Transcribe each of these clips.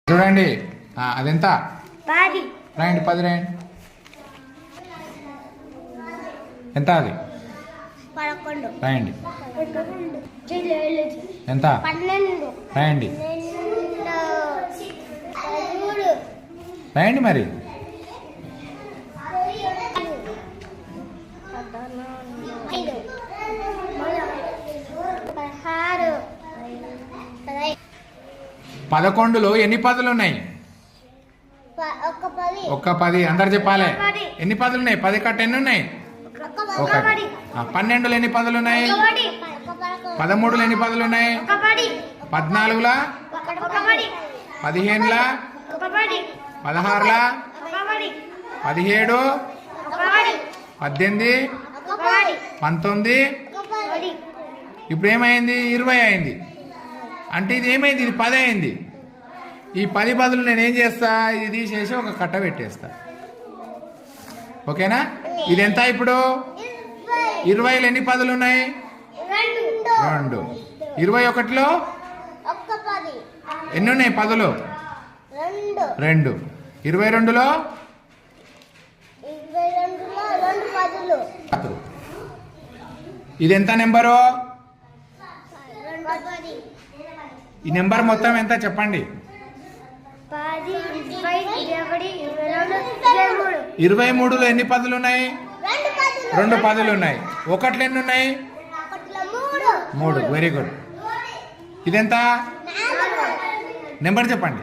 చూడండి అదెంత రాయండి 10 రాయండి ఎంత అది రాయండి ఎంత రాయండి రాయండి మరి పదకొండులో ఎన్ని పదులు ఉన్నాయి? ఒక్క 10. అందరు చెప్పాలి. ఎన్ని పదులు ఉన్నాయి? 10 కట్ట ఎన్ని ఉన్నాయి? 1. 12లో ఎన్ని పదులు ఉన్నాయి? 13లో ఎన్ని పదులు ఉన్నాయి? 14లా 15లా 16లా 17 18 19. ఇప్పుడు ఏమైంది? 20 అయింది. అంటే ఇది ఏమైంది? ఇది 10 అయింది. ఈ 10 బదులు నేను ఏం చేస్తా? ఇది తీసేసి ఒక కట్ట పెట్టేస్తా. ఓకేనా? ఇది ఎంత ఇప్పుడు? 20లో ఎన్ని పదులు ఉన్నాయి? 2. 21లో ఎన్ని ఉన్నాయి పదులు? 2. 22లో ఇది ఎంత నెంబరు? ఈ నెంబర్ మొత్తం ఎంత చెప్పండి? 23లో ఎన్ని పదులు ఉన్నాయి? 2 పదులు ఉన్నాయి. 1లో ఎన్ని ఉన్నాయి? 3. Very good. ఇదెంత నెంబర్ చెప్పండి?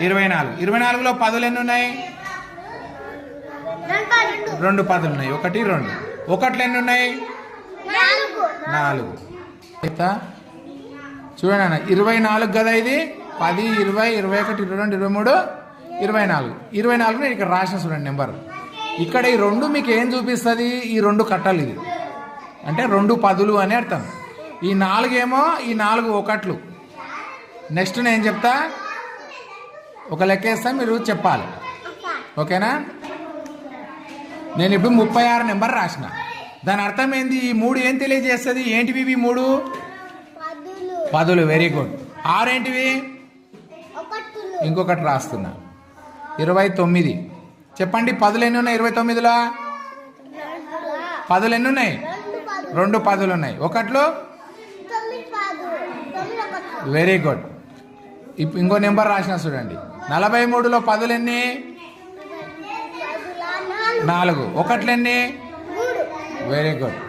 24. 24లో పదులు ఎన్ని ఉన్నాయి? 2 పదులు ఉన్నాయి. 1 2. 1లో ఎన్ని ఉన్నాయి? 4. చూడండి అన్న, 24 కదా ఇది. 10 20 21 22 23 24. 24 నేను ఇక్కడ రాసిన చూడండి నెంబర్. ఇక్కడ ఈ 2 మీకు ఏం చూపిస్తుంది? ఈ 2 కట్టలు. ఇది అంటే 2 పదులు అని అర్థం. ఈ 4 ఏమో ఈ 4 1లు. నెక్స్ట్ నేను చెప్తా, ఒక లెక్కేస్తా, మీరు చెప్పాలి. ఓకేనా? నేను ఇప్పుడు 36 నెంబర్ రాసిన. దాని అర్థం ఏంది? ఈ 3 ఏం తెలియజేస్తుంది? ఏంటివి ఇవి 3? పదులు. Very good. 6 ఏంటివి? ఇంకొకటి రాస్తున్నా. 29. చెప్పండి పదులు ఎన్ని ఉన్నాయి 29లో? పదులు ఎన్ని ఉన్నాయి? 2 పదులు ఉన్నాయి. 1లో? Very good. ఇంకో నెంబర్ రాసిన చూడండి. 43లో పదులు ఎన్ని? 4. 1లో ఎన్ని? Very good.